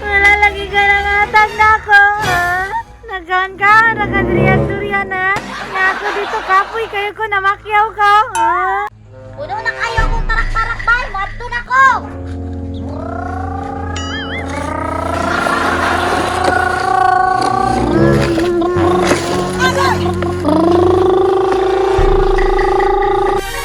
Wala lagi ka nangatag na ako. Nagkaan ka, nagadriyan-durian na. Na ako dito kapoy, kayo ko namakyaw ka. Puno na kayo kung tarak-tarak bay, mato na ko!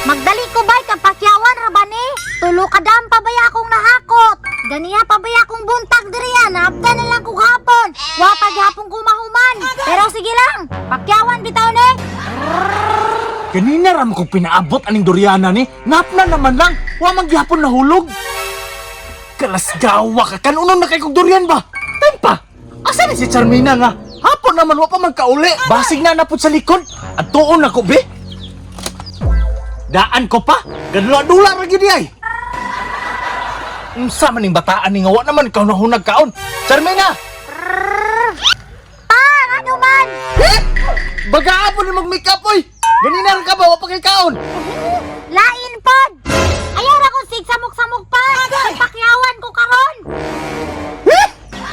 Magdali ko bay, kapakyawan rabani. Tulo kadam pa bay akong nahakot. Ganiya pa bay akong buntag diriyan, napta na lang kong hapon. Wapag hapon ko mahuman. Pero sige lang, pakyawan bitaw ni. Kanina ram kong pinaabot aning Doriana ni. Napna naman lang. Wa magyapon nahulog. Kalasgawa ka. Kanunon na kay kong durian ba? Tempa. Asa ni si Charmina nga? Hapon naman wa pa magkauli. Basig na napot sa likod. At tuon ako be. Daan ko pa. Gadula-dula ra gyud ay. Unsa man ning bataan ni nga wa naman ikaw nahunag kaon. Charmina. Ano man? Bagaapon ni mag-makeup oy. Ganina rin ka ba? Wapag ikaon! Lain pod! Ayaw na kong sigsamok-samok pa! Pakyawan ko karon!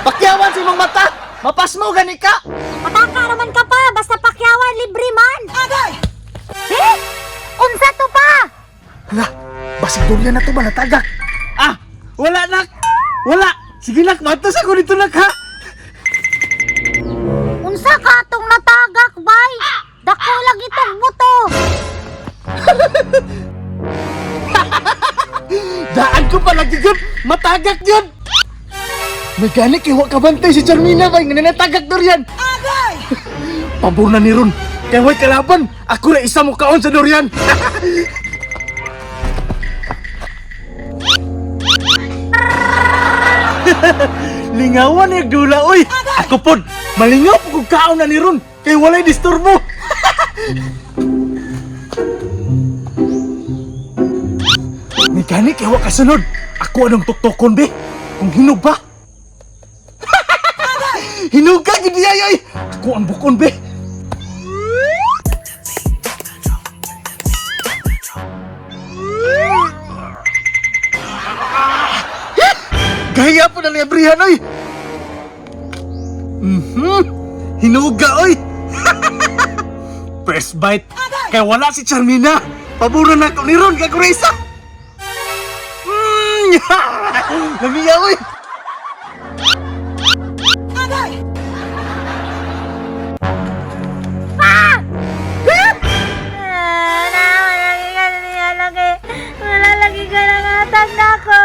Pakyawan si mong mata! Mapas mo gani ka! Mataka naman ka pa! Basta pakyawan, libre man! Unsa to pa? Hala! Basig durian na to ba natagak? Ah! Wala nak! Wala! Sige nak! Matos ako dito nak ha! Unsa ka atong natagak, bay? Dako lagi tong buto! Daan ko pa lagi yun! Matagak yun! Mekanik iwa kabantay si Charmina ba? Nga natagak durian! Agay! Pabor na ni Ron! Kaya huwag kalaban! Ako na isa mo kaon sa durian! Lingawan yung dula, uy! Ako pod! Malingaw po kung kaon na ni Ron! Kaya walay disturbo! Mekanik, ewa kasunod! Ako anong tuktokon, be? Kung hinog ba? Hinog ka, gidi ay! Ako ang bukon, be! Gaya po na liabrihan, oy! Hinuga, oy! First bite! Kaya wala si Charmina! Paburan na ako ni Ron, kakuresa! Lamiya, oy! Wala lagi ka nangatag na ako.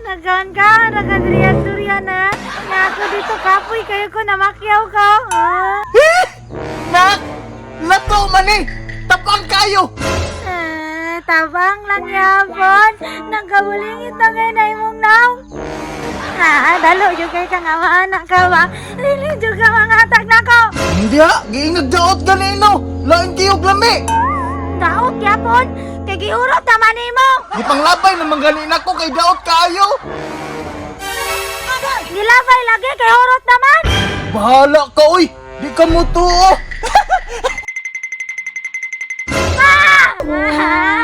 Nagkaan ka, nagadriyan-durian na. Na ako dito kapoy, kayo ko namakyaw ka. Nak! Lato man eh! Tapang kayo! Tabang lang yapon. Nagkabuling ito ngayon na imong naw. Dalo yung kay kang anak ka ba? Lili juga mangatag na ko. Hindi ha! Giingag daot ganino! Lain kiyog lami! Daot yapon, kay giurot naman mo. Gipanglabay naman ganin ako kay daot kayo! Gilabay lagi kay urot naman. Bahala ka, oy! Di ka mo to! Ah!